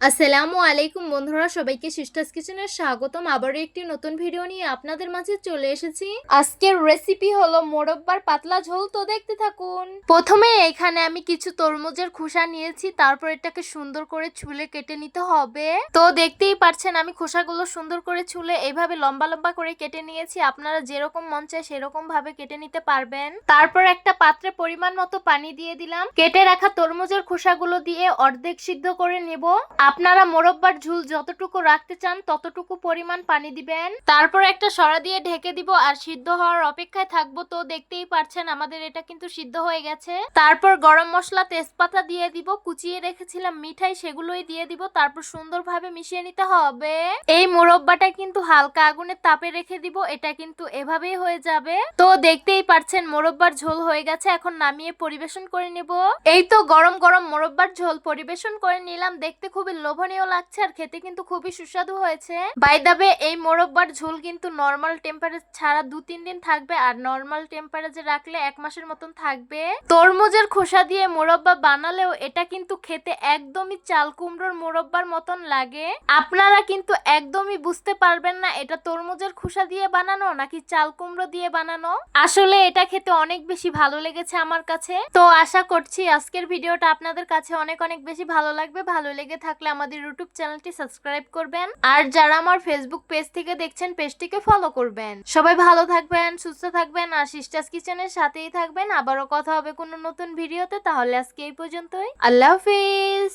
আসসালামু আলাইকুম বন্ধুরা, সবাইকে সিস্টার্স কিচেনে স্বাগতম। আবারও একটি নতুন ভিডিও নিয়ে আপনাদের মাঝে চলে এসেছি। আজকের রেসিপি হলো মোরব্বার পাতলা ঝোল। তো দেখতে থাকুন। প্রথমে এখানে আমি কিছু তরমুজের খোসা নিয়েছি, তারপর এটাকে সুন্দর করে ছুলে কেটে নিতে হবে। তো দেখতেই পাচ্ছেন আমি খোসাগুলো সুন্দর করে ছুলে এইভাবে লম্বা লম্বা করে কেটে নিয়েছি। আপনারা যেরকম মন চায় সেরকম ভাবে কেটে নিতে পারবেন। তারপর একটা পাত্রে পরিমাণ মতো পানি দিয়ে দিলাম। কেটে রাখা তরমুজের খোসাগুলো দিয়ে অর্ধেক সিদ্ধ করে নেব। আপনারা মোরব্বার ঝোল যতটুকু রাখতে চান ততটুকু পরিমাণ পানি দিবেন। তারপর একটা সরা দিয়ে ঢেকে দিব আর সিদ্ধ হওয়ার অপেক্ষায় থাকবো। তো দেখতেই পাচ্ছেন আমাদের এটা কিন্তু সিদ্ধ হয়ে গেছে। তারপর গরম মশলা, তেজপাতা দিয়ে দিব, কুচিয়ে রেখেছিলাম মিঠাই সেগুলোই দিয়ে দিব। তারপর সুন্দরভাবে মিশিয়ে নিতে হবে। এই মোরব্বাটা কিন্তু হালকা আগুনের তাপে রেখে দিব। এটা কিন্তু এভাবেই হয়ে যাবে। তো দেখতেই পাচ্ছেন মোরব্বার ঝোল হয়ে গেছে। এখন নামিয়ে পরিবেশন করে নেব। এই তো গরম গরম মোরব্বার ঝোল পরিবেশন করে নিলাম। দেখতে খুবই লোভনীয় লাগছে আর খেতে কিন্তু খুবই সুস্বাদু হয়েছে। বাই দ্য ওয়ে, এই মোরব্বার ঝোল কিন্তু নরমাল টেম্পারেচার ছাড়া 2-3 দিন থাকবে আর নরমাল টেম্পারেচার রাখলে 1 মাসের মতন থাকবে। তরমুজের খোসা দিয়ে মোরব্বা বানালেও এটা কিন্তু খেতে একদমই চাল কুমড়োর মোরব্বার মতন লাগে। আপনারা কিন্তু একদমই বুঝতে পারবেন না এটা তরমুজের খোসা দিয়ে বানানো নাকি চাল কুমড়ো দিয়ে বানানো। আসলে এটা খেতে অনেক বেশি ভালো লেগেছে আমার কাছে। তো আশা করছি আজকের ভিডিওটা আপনাদের কাছে অনেক অনেক বেশি ভালো লাগবে। ভালো লেগে থাকলে আমাদের ইউটিউব চ্যানেলটি সাবস্ক্রাইব করবেন আর যারা আমার ফেসবুক পেজ থেকে দেখছেন পেজটিকে ফলো করবেন। সবাই ভালো থাকবেন, সুস্থ থাকবেন আর সিস্টার্স কিচেনের সাথেই থাকবেন। আবারও কথা হবে কোনো নতুন ভিডিওতে। তাহলে আজকে এই পর্যন্তই। আল্লাহ হাফেজ।